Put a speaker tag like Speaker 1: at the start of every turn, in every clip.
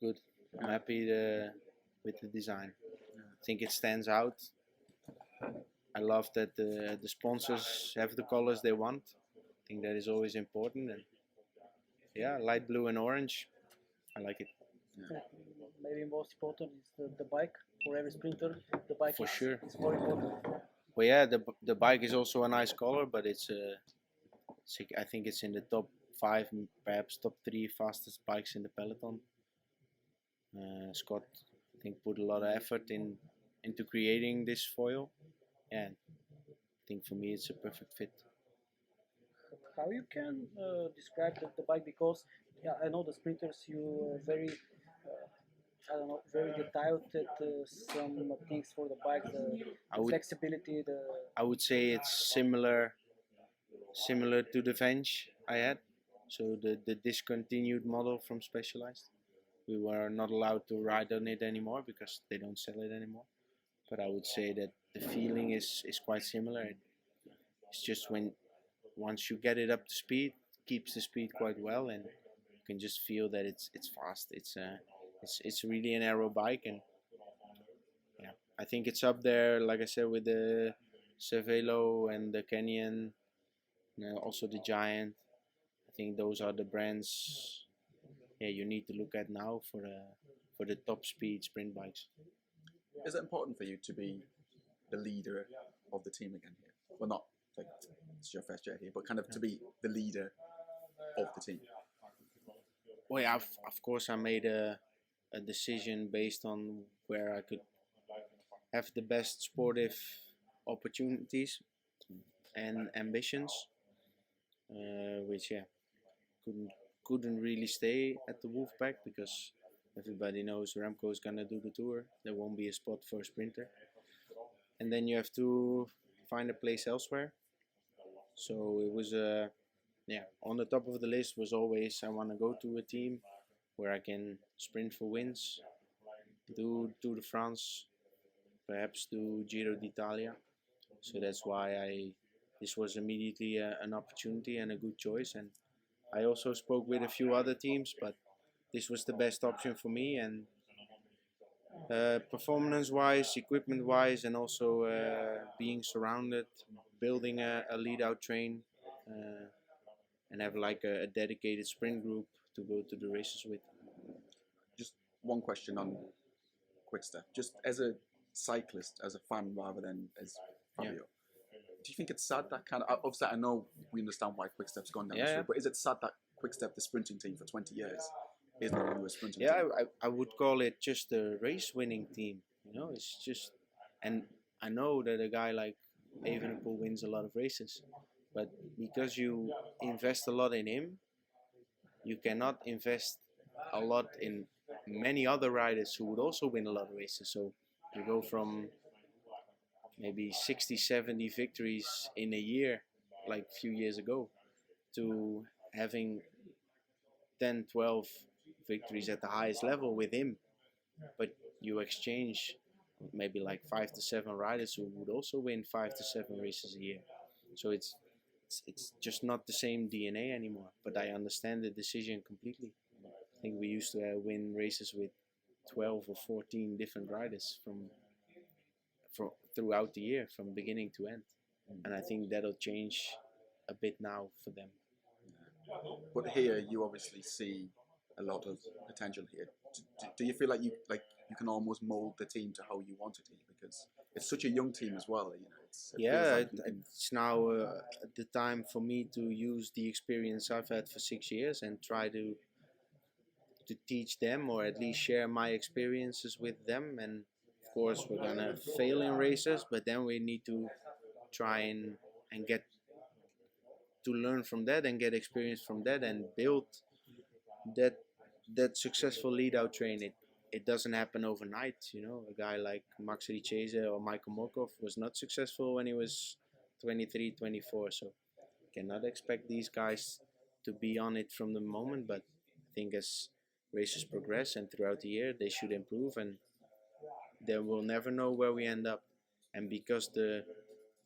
Speaker 1: Good. I'm happy with the design. I think it stands out. I love that the sponsors have the colors they want. I think that is always important. And yeah, light blue and orange. I like it.
Speaker 2: Maybe most important is the bike for every sprinter. The bike
Speaker 1: For sure.
Speaker 2: is more important.
Speaker 1: Well, yeah, the bike is also a nice color, but I think it's in the top 5, perhaps top 3 fastest bikes in the peloton. Scott, I think, put a lot of effort into creating this foil, and I think for me it's a perfect fit.
Speaker 2: How you can describe the bike? Because yeah, I know the sprinters. You are very I don't know, very detailed at some things for the bike, the flexibility, the.
Speaker 1: I would say it's similar to the Venge I had. So the discontinued model from Specialized. We were not allowed to ride on it anymore because they don't sell it anymore. But I would say that the feeling is quite similar. It's just once you get it up to speed, keeps the speed quite well, and you can just feel that it's fast. It's really an aero bike, and yeah, I think it's up there, like I said, with the Cervelo and the Canyon, also the Giant. I think those are the brands, yeah, you need to look at now for the top speed sprint bikes.
Speaker 3: Is it important for you to be the leader of the team again here? Well, not like it's your first year here, but kind of to be the leader of the team.
Speaker 1: Well, yeah, of course, I made a decision based on where I could have the best sportive opportunities and ambitions, which yeah couldn't really stay at the Wolfpack because everybody knows Remco is gonna do the tour. There won't be a spot for a sprinter, and then you have to find a place elsewhere. So it was yeah, on the top of the list was always I want to go to a team where I can sprint for wins, do Tour de France, perhaps do Giro d'Italia. So that's why this was immediately an opportunity and a good choice. And I also spoke with a few other teams, but this was the best option for me. And performance-wise, equipment-wise, and also being surrounded, building a lead-out train, and have like a dedicated sprint group to go to the races with.
Speaker 3: Just one question on Quickstep, just as a cyclist, as a fan, rather than as Fabio. Yeah. Do you think it's sad that kind of, obviously I know we understand why Quickstep's gone down this route, but is it sad that Quickstep, the sprinting team for 20 years, is no longer a sprinting team?
Speaker 1: Yeah, I would call it just a race-winning team. You know, it's just, and I know that a guy like Evenepoel wins a lot of races, but because you invest a lot in him, you cannot invest a lot in many other riders who would also win a lot of races. So you go from maybe 60, 70 victories in a year, like a few years ago, to having 10, 12 victories at the highest level with him. But you exchange maybe like 5 to 7 riders who would also win 5 to 7 races a year. So it's just not the same DNA anymore. But I understand the decision completely. I think we used to win races with 12 or 14 different riders from throughout the year, from beginning to end. And I think that'll change a bit now for them.
Speaker 3: But here you obviously see a lot of potential here. Do you feel like you can almost mold the team to how you want it to be, because it's such a young team as well? You know,
Speaker 1: it's now the time for me to use the experience I've had for 6 years and try to teach them, or at least share my experiences with them. And of course we're gonna fail in races, but then we need to try and get to learn from that and get experience from that and build that successful lead-out train. It doesn't happen overnight. You know, a guy like Max Richese or Michael Morkov was not successful when he was 23, 24. So cannot expect these guys to be on it from the moment. But I think as races progress and throughout the year, they should improve, and then we'll never know where we end up. And because the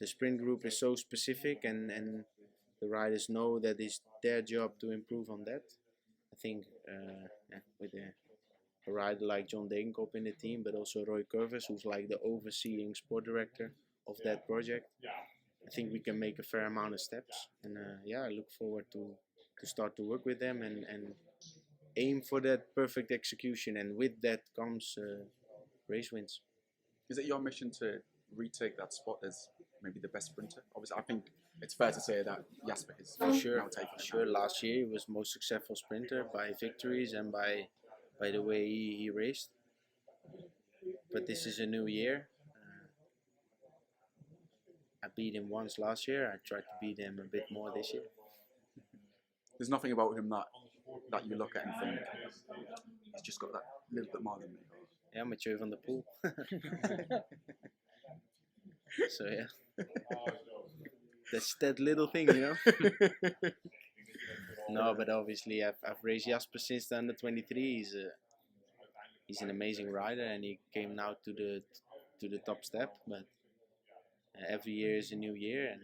Speaker 1: sprint group is so specific and the riders know that it's their job to improve on that, I think with a rider like John Degenkop in the team, but also Roy Curvis, who's like the overseeing sport director of that project. I think we can make a fair amount of steps, and I look forward to start to work with them and aim for that perfect execution, and with that comes race wins.
Speaker 3: Is it your mission to retake that spot as maybe the best sprinter? Obviously, I think it's fair to say that Jasper is
Speaker 1: For sure,
Speaker 3: now taking it.
Speaker 1: sure. Last year he was most successful sprinter by victories and by the way he raced. But this is a new year. I beat him once last year. I tried to beat him a bit more this year.
Speaker 3: There's nothing about him that you look at and think he's just got that little bit more than me.
Speaker 1: Yeah, Mathieu van der Poel. So yeah, that's that little thing, you know. No, but obviously I've raced Jasper since the under 23. He's an amazing rider, and he came now to the top step. But every year is a new year, and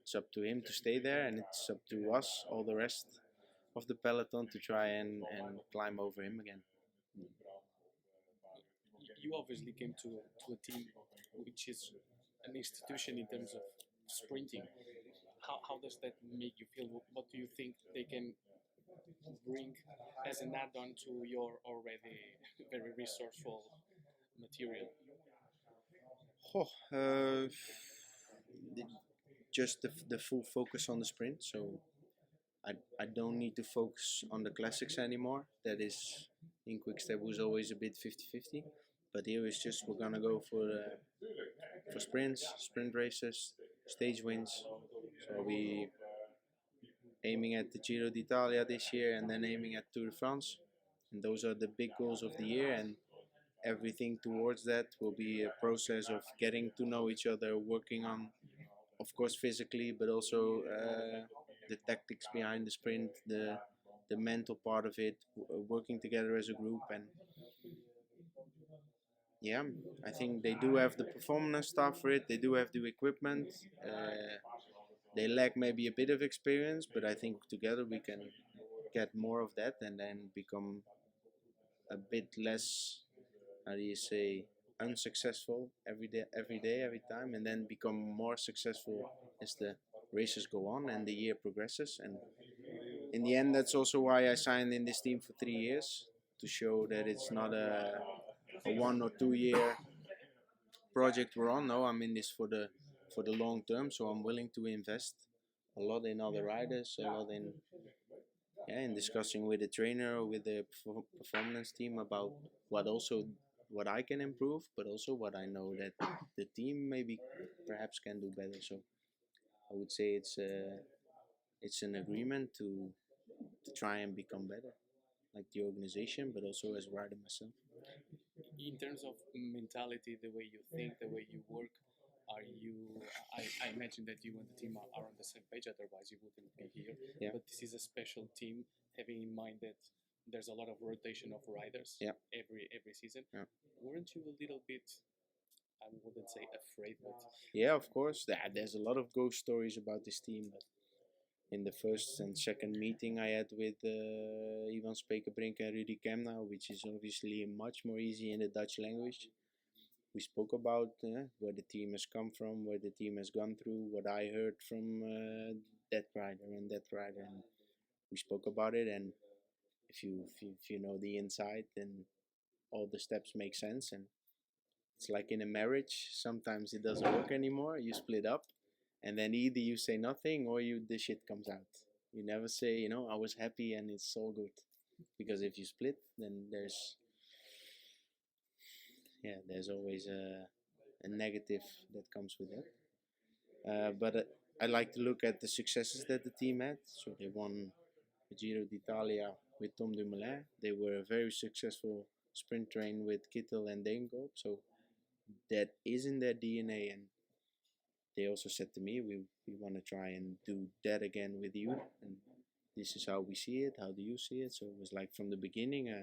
Speaker 1: it's up to him to stay there, and it's up to us, all the rest of the peloton, to try and climb over him again.
Speaker 4: You obviously came to a team which is an institution in terms of sprinting. How does that make you feel? What do you think they can bring as an add-on to your already very resourceful material?
Speaker 1: Oh, just the full focus on the sprint. So I don't need to focus on the classics anymore. That is, in Quickstep was always a bit 50-50. But here it's just we're gonna go for sprints, sprint races, stage wins. So we aiming at the Giro d'Italia this year, and then aiming at Tour de France. And those are the big goals of the year, and everything towards that will be a process of getting to know each other, working on, of course, physically, but also the tactics behind the sprint, the mental part of it, working together as a group. And yeah, I think they do have the performance staff for it. They do have the equipment. They lack maybe a bit of experience, but I think together we can get more of that and then become a bit less, how do you say, unsuccessful every every time, and then become more successful as the races go on and the year progresses. And in the end, that's also why I signed in this team for 3 years, to show that it's not a 1 or 2 year project we're on. No, I'm in this for the long term, so I'm willing to invest a lot in other riders, a lot in discussing with the trainer or with the performance team about what I can improve, but also what I know that the team maybe perhaps can do better. So I would say it's an agreement to try and become better, like the organization, but also as a rider myself.
Speaker 4: In terms of mentality, the way you think, the way you work, are you? I imagine that you and the team are on the same page. Otherwise, you wouldn't be here.
Speaker 1: Yeah.
Speaker 4: But this is a special team, having in mind that there's a lot of rotation of riders.
Speaker 1: Yeah.
Speaker 4: Every season.
Speaker 1: Yeah.
Speaker 4: Weren't you a little bit? I wouldn't say afraid, but
Speaker 1: Yeah, of course. There's a lot of ghost stories about this team. But in the first and second meeting I had with Ivan Spekerbrink and Rudy Kemna, which is obviously much more easy in the Dutch language, we spoke about where the team has come from, where the team has gone through, what I heard from that rider and that rider, and we spoke about it. And if you know the inside, then all the steps make sense. And it's like in a marriage, sometimes it doesn't work anymore. You split up, and then either you say nothing or the shit comes out. You never say, I was happy and it's all good, because if you split, then there's always a negative that comes with that. But I like to look at the successes that the team had. So they won the Giro d'Italia with Tom Dumoulin. They were a very successful sprint train with Kittel and Degenkop. So that is in their DNA, and they also said to me, we want to try and do that again with you, and this is how we see it. How do you see it? So it was like from the beginning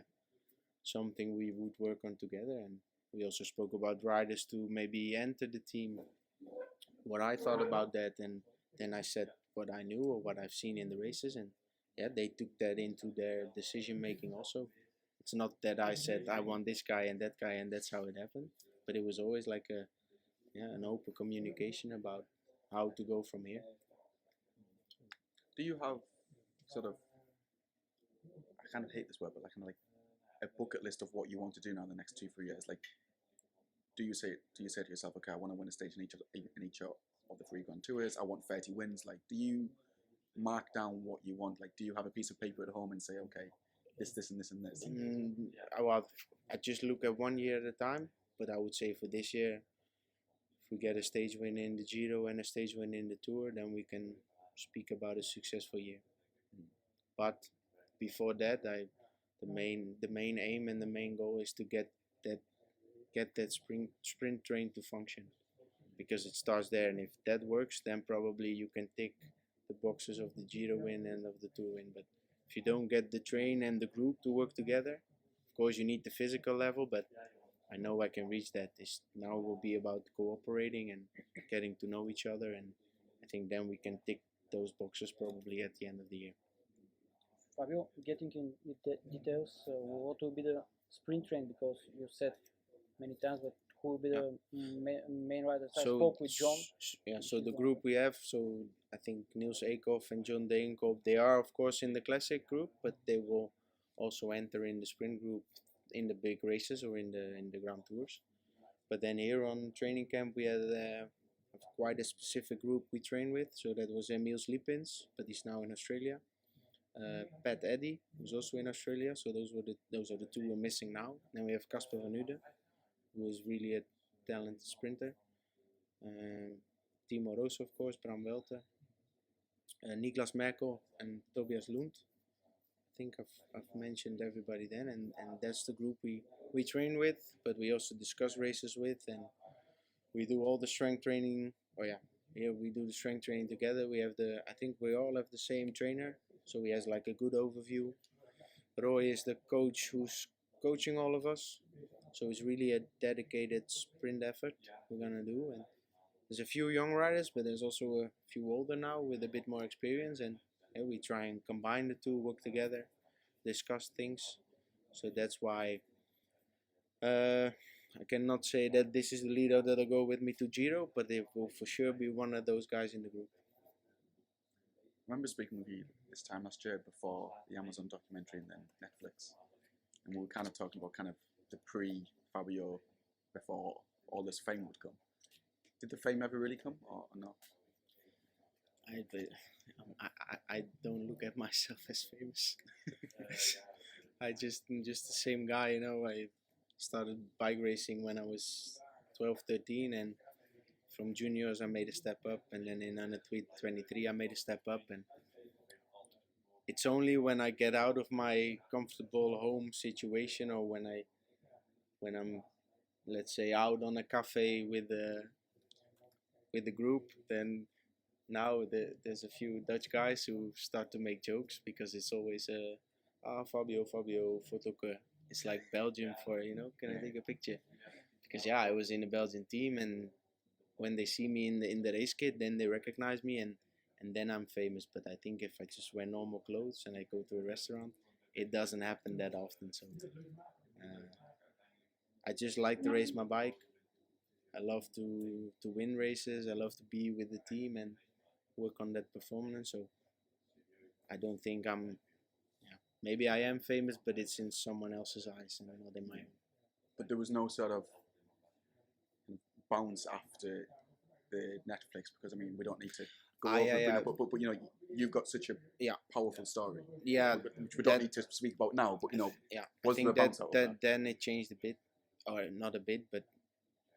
Speaker 1: something we would work on together. And we also spoke about riders to maybe enter the team, what I thought about that, and then I said what I knew or what I've seen in the races, and yeah, they took that into their decision making also. It's not that I said I want this guy and that's how it happened. But it was always like an open communication about how to go from here.
Speaker 3: Do you have sort of, I kind of hate this word, but like kind of like a bucket list of what you want to do now in the next 2-3 years? Like, do you say to yourself, okay, I want to win a stage in each of the 3 Grand Tours. I want 30 wins. Like, do you mark down what you want? Like, do you have a piece of paper at home and say, okay, this, and this, and this?
Speaker 1: Well, I just look at 1 year at a time. But I would say for this year, if we get a stage win in the Giro and a stage win in the Tour, then we can speak about a successful year. But before that, the main aim and the main goal is to get that sprint train to function, because it starts there, and if that works, then probably you can tick the boxes of the Giro win and of the Tour win. But if you don't get the train and the group to work together, of course you need the physical level, but I know I can reach that. This now will be about cooperating and getting to know each other, and I think then we can tick those boxes probably at the end of the year.
Speaker 2: Fabio, getting in details, what will be the sprint train? Because you said many times, but who will be the main riders? I spoke with John.
Speaker 1: So the group we have, so I think Niels Eekhoff and John Degenkolb, they are of course in the classic group, but they will also enter in the sprint group in the big races or in the Grand Tours. But then here on training camp we had quite a specific group we train with. So that was Emils Lipins, but he's now in Australia. Pat Eddy, who's also in Australia. So those are the 2 we're missing now. Then we have Casper van Uden, who is really a talented sprinter. Timo Roos, of course, Bram Welter, Niklas Merkel and Tobias Lund. I think I've mentioned everybody then, and that's the group we train with, but we also discuss races with, and we do all the strength training. Here we do the strength training together. I think we all have the same trainer, so he has like a good overview. Roy is the coach who's coaching all of us, so it's really a dedicated sprint effort we're gonna do. And there's a few young riders, but there's also a few older now with a bit more experience, and we try and combine the 2, work together, discuss things. So that's why I cannot say that this is the leader that'll go with me to Giro, but it will for sure be one of those guys in the group.
Speaker 3: I remember speaking with you this time last year before the Amazon documentary and then Netflix, and we were kind of talking about kind of the pre-Fabio, before all this fame would come. Did the fame ever really come, or no?
Speaker 1: I don't look at myself as famous. I'm just the same guy, you know. I started bike racing when I was 12, 13, and from juniors I made a step up, and then in under 23 I made a step up, and it's only when I get out of my comfortable home situation, or when I'm, let's say, out on a cafe with the group, then now there's a few Dutch guys who start to make jokes, because it's always Fabio fotoke. It's like Belgium for, can I take a picture? Because I was in the Belgian team, and when they see me in the race kit, then they recognize me, and then I'm famous. But I think if I just wear normal clothes and I go to a restaurant, it doesn't happen that often. So I just like to race my bike. I love to win races. I love to be with the team and work on that performance. So I don't think maybe I am famous, but it's in someone else's eyes and not in my own.
Speaker 3: But there was no sort of bounce after the Netflix, because I mean we don't need to go over but you've got such a powerful story. Which we don't need to speak about now, but
Speaker 1: I think that then it changed a bit, or not a bit, but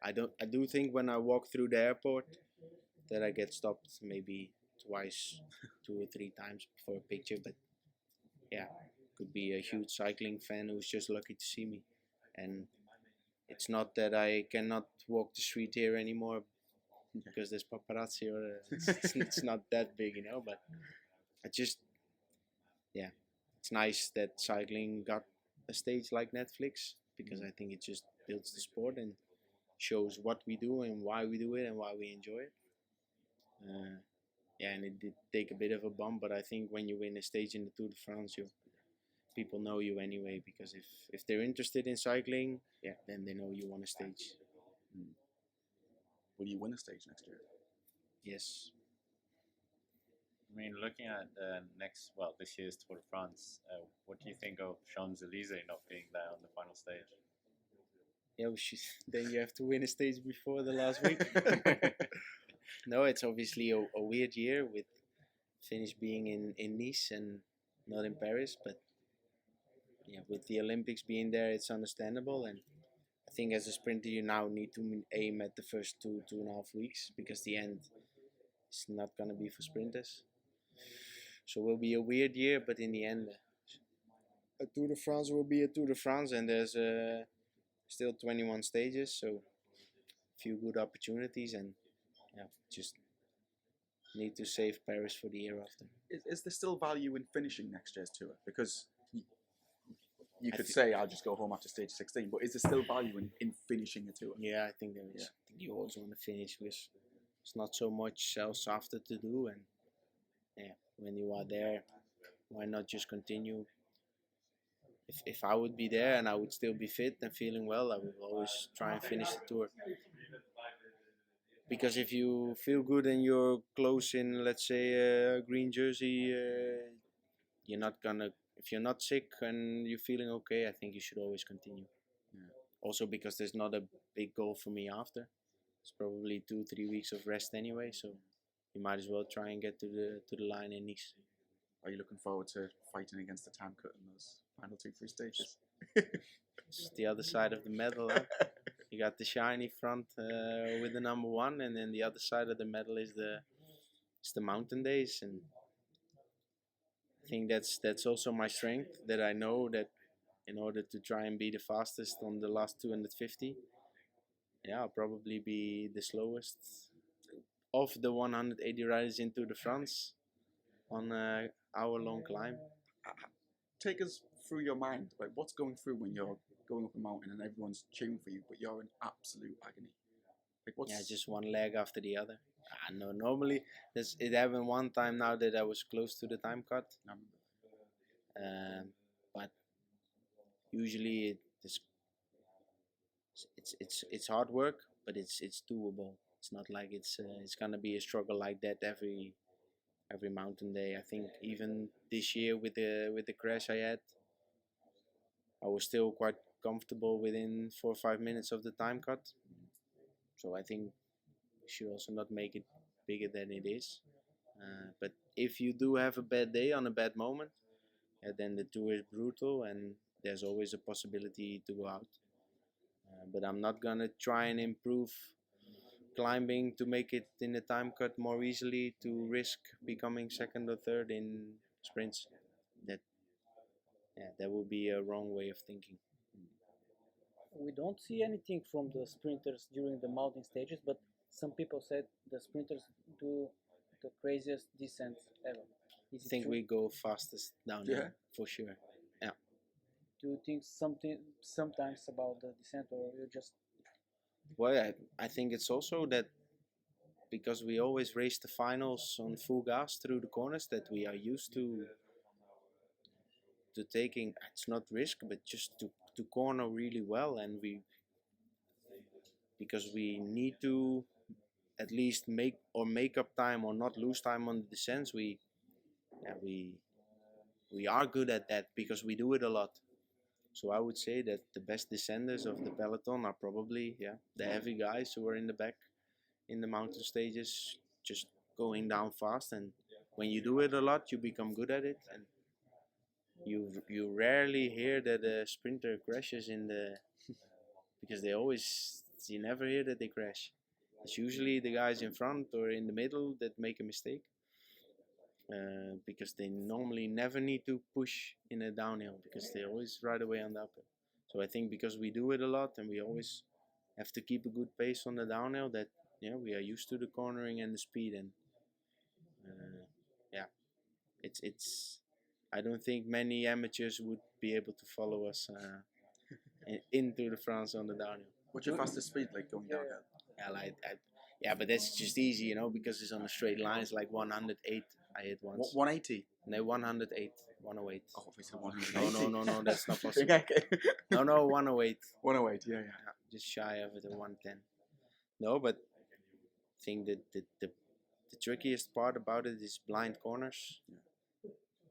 Speaker 1: I do think when I walk through the airport that I get stopped maybe twice, 2 or 3 times for a picture, but could be a huge cycling fan who's just lucky to see me. And it's not that I cannot walk the street here anymore because there's paparazzi, or it's not that big, but I just, it's nice that cycling got a stage like Netflix, because I think it just builds the sport and shows what we do and why we do it and why we enjoy it. And it did take a bit of a bump, but I think when you win a stage in the Tour de France, people know you anyway, because if they're interested in cycling, yeah, then they know you won a stage.
Speaker 3: Will you win a stage next year?
Speaker 1: Yes.
Speaker 5: I mean, looking at this year's Tour de France, what do you think of Champs-Élysées not being there on the final stage?
Speaker 1: Yeah, then you have to win a stage before the last week. No, it's obviously a weird year with finish being in Nice and not in Paris, but yeah, with the Olympics being there, it's understandable. And I think as a sprinter, you now need to aim at the first 2.5 weeks, because the end is not gonna be for sprinters. So it will be a weird year, but in the end, a Tour de France will be a Tour de France, and there's still 21 stages, so a few good opportunities, and yeah, just need to save Paris for the year after.
Speaker 3: Is there still value in finishing next year's tour? Because you could say I'll just go home after stage 16, but is there still value in finishing a tour?
Speaker 1: Yeah, I think there is.
Speaker 3: Yeah.
Speaker 1: I think you always want to finish with. There's not so much else after to do, and yeah, when you are there, why not just continue? If I would be there and I would still be fit and feeling well, I would always try and finish the tour. Because if you feel good and you're close in, let's say, a green jersey, you're not gonna. If you're not sick and you're feeling okay, I think you should always continue. Yeah. Also because there's not a big goal for me after. It's probably 2-3 weeks of rest anyway, so you might as well try and get to the line in Nice.
Speaker 3: Are you looking forward to fighting against the time cut in those final 2-3 stages?
Speaker 1: It's the other side of the medal. Huh? You got the shiny front with the number 1, and then the other side of the medal is the mountain days, and I think that's also my strength, that I know that in order to try and be the fastest on the last 250, yeah, I'll probably be the slowest of the 180 riders into the France on an hour-long climb.
Speaker 3: Take us through your mind. Like, what's going through when you're going up a mountain and everyone's cheering for you, but you're in absolute agony? Like, what's...
Speaker 1: Yeah, just one leg after the other. No, normally it happened one time now that I was close to the time cut. But usually it's hard work, but it's doable. It's not like it's gonna be a struggle like that every mountain day. I think even this year with the crash I had, I was still quite comfortable within 4 or 5 minutes of the time cut. So I think you should also not make it bigger than it is. But if you do have a bad day on a bad moment, then the tour is brutal and there's always a possibility to go out. But I'm not gonna try and improve climbing to make it in the time cut more easily to risk becoming second or third in sprints. That would be a wrong way of thinking.
Speaker 2: We don't see anything from the sprinters during the mountain stages, but some people said the sprinters do the craziest descents ever.
Speaker 1: I think we go fastest down here, for sure. Yeah.
Speaker 2: Do you think something sometimes about the descent, or you just...
Speaker 1: Well, I think it's also that because we always race the finals on full gas through the corners, that we are used to taking, it's not risk, but just to corner really well, and because we need to at least make up time or not lose time on the descents, we are good at that because we do it a lot. So I would say that the best descenders of the peloton are probably the heavy guys who are in the back in the mountain stages, just going down fast. And when you do it a lot, you become good at it, and you rarely hear that a sprinter crashes in the because you never hear that they crash. It's usually the guys in front or in the middle that make a mistake. Because they normally never need to push in a downhill because they always ride away on the uphill. So I think because we do it a lot and we always have to keep a good pace on the downhill, that we are used to the cornering and the speed, and it's I don't think many amateurs would be able to follow us into the France on the downhill.
Speaker 3: What's your fastest speed like going downhill?
Speaker 1: But that's just easy, because it's on a straight line. It's like 108 I hit once.
Speaker 3: 180.
Speaker 1: No, 108. 108.
Speaker 3: Oh, obviously 180.
Speaker 1: No, that's not possible.
Speaker 3: Okay.
Speaker 1: No, 108.
Speaker 3: 108. Yeah.
Speaker 1: Yeah, just shy of the 110. No, but I think that the trickiest part about it is blind corners.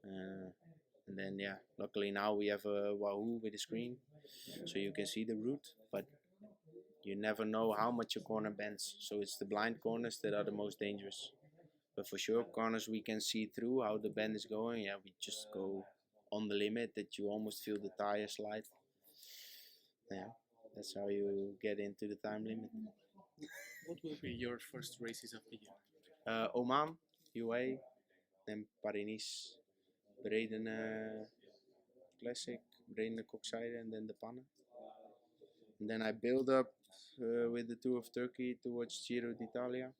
Speaker 1: And then luckily now we have a Wahoo with a screen, so you can see the route, but you never know how much a corner bends. So it's the blind corners that are the most dangerous. But for sure corners we can see through how the bend is going. Yeah, we just go on the limit that you almost feel the tire slide. Yeah, that's how you get into the time limit.
Speaker 4: What will be your first races of the year?
Speaker 1: Oman, UA, then Paris-Nice, Breden Classic, Breden Kokzijde, and then the Panne. And then I build up with the Tour of Turkey towards Giro d'Italia,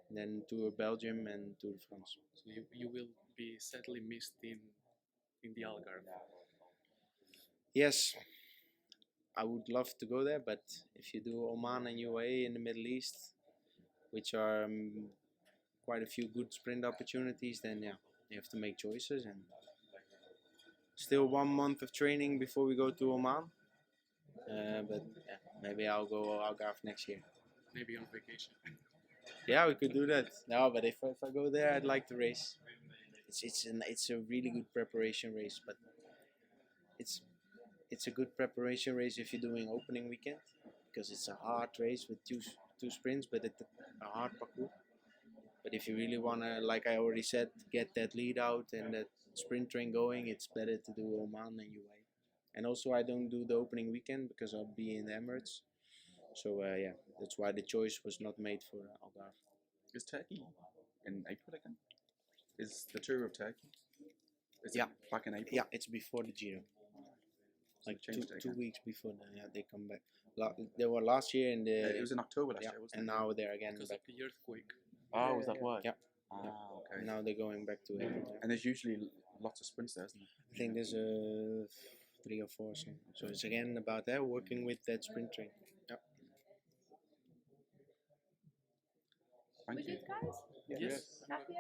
Speaker 1: then Tour Belgium and Tour de France.
Speaker 4: So you will be sadly missed in the Algarve.
Speaker 1: Yes, I would love to go there, but if you do Oman and UAE in the Middle East, which are quite a few good sprint opportunities, then you have to make choices. And still 1 month of training before we go to Oman. But maybe I'll go Algarve next year.
Speaker 4: Maybe on vacation.
Speaker 1: Yeah, we could do that. No, but if I go there, I'd like to race. It's a really good preparation race, but it's a good preparation race if you're doing opening weekend, because it's a hard race with two sprints, but it's a hard parcours. But if you really wanna, like I already said, get that lead out and that sprint train going, it's better to do Oman and UAE. And also I don't do the opening weekend because I'll be in the Emirates. So that's why the choice was not made for Algarve.
Speaker 3: Is Turkey in April again? Is the Tour of Turkey? Is
Speaker 1: Yeah.
Speaker 3: it back in April?
Speaker 1: Yeah, it's before the Giro.
Speaker 3: So
Speaker 1: Like
Speaker 3: they changed it
Speaker 1: two
Speaker 3: again.
Speaker 1: weeks before they come back. They were last year in the
Speaker 3: It was in October last year, wasn't
Speaker 1: and
Speaker 3: it?
Speaker 1: now they're again
Speaker 4: Because
Speaker 1: back.
Speaker 4: of the earthquake.
Speaker 3: Oh, was that why?
Speaker 1: Yeah.
Speaker 3: Ah, okay.
Speaker 1: And now they're going back to April. Yeah.
Speaker 3: And there's usually lots of sprints there, isn't there?
Speaker 1: I think there's 3 or 4 or something. So it's again about that working with that sprint train. Yeah.
Speaker 3: Thank
Speaker 6: We
Speaker 3: you.
Speaker 6: good, guys?
Speaker 4: Yes.
Speaker 6: Happy?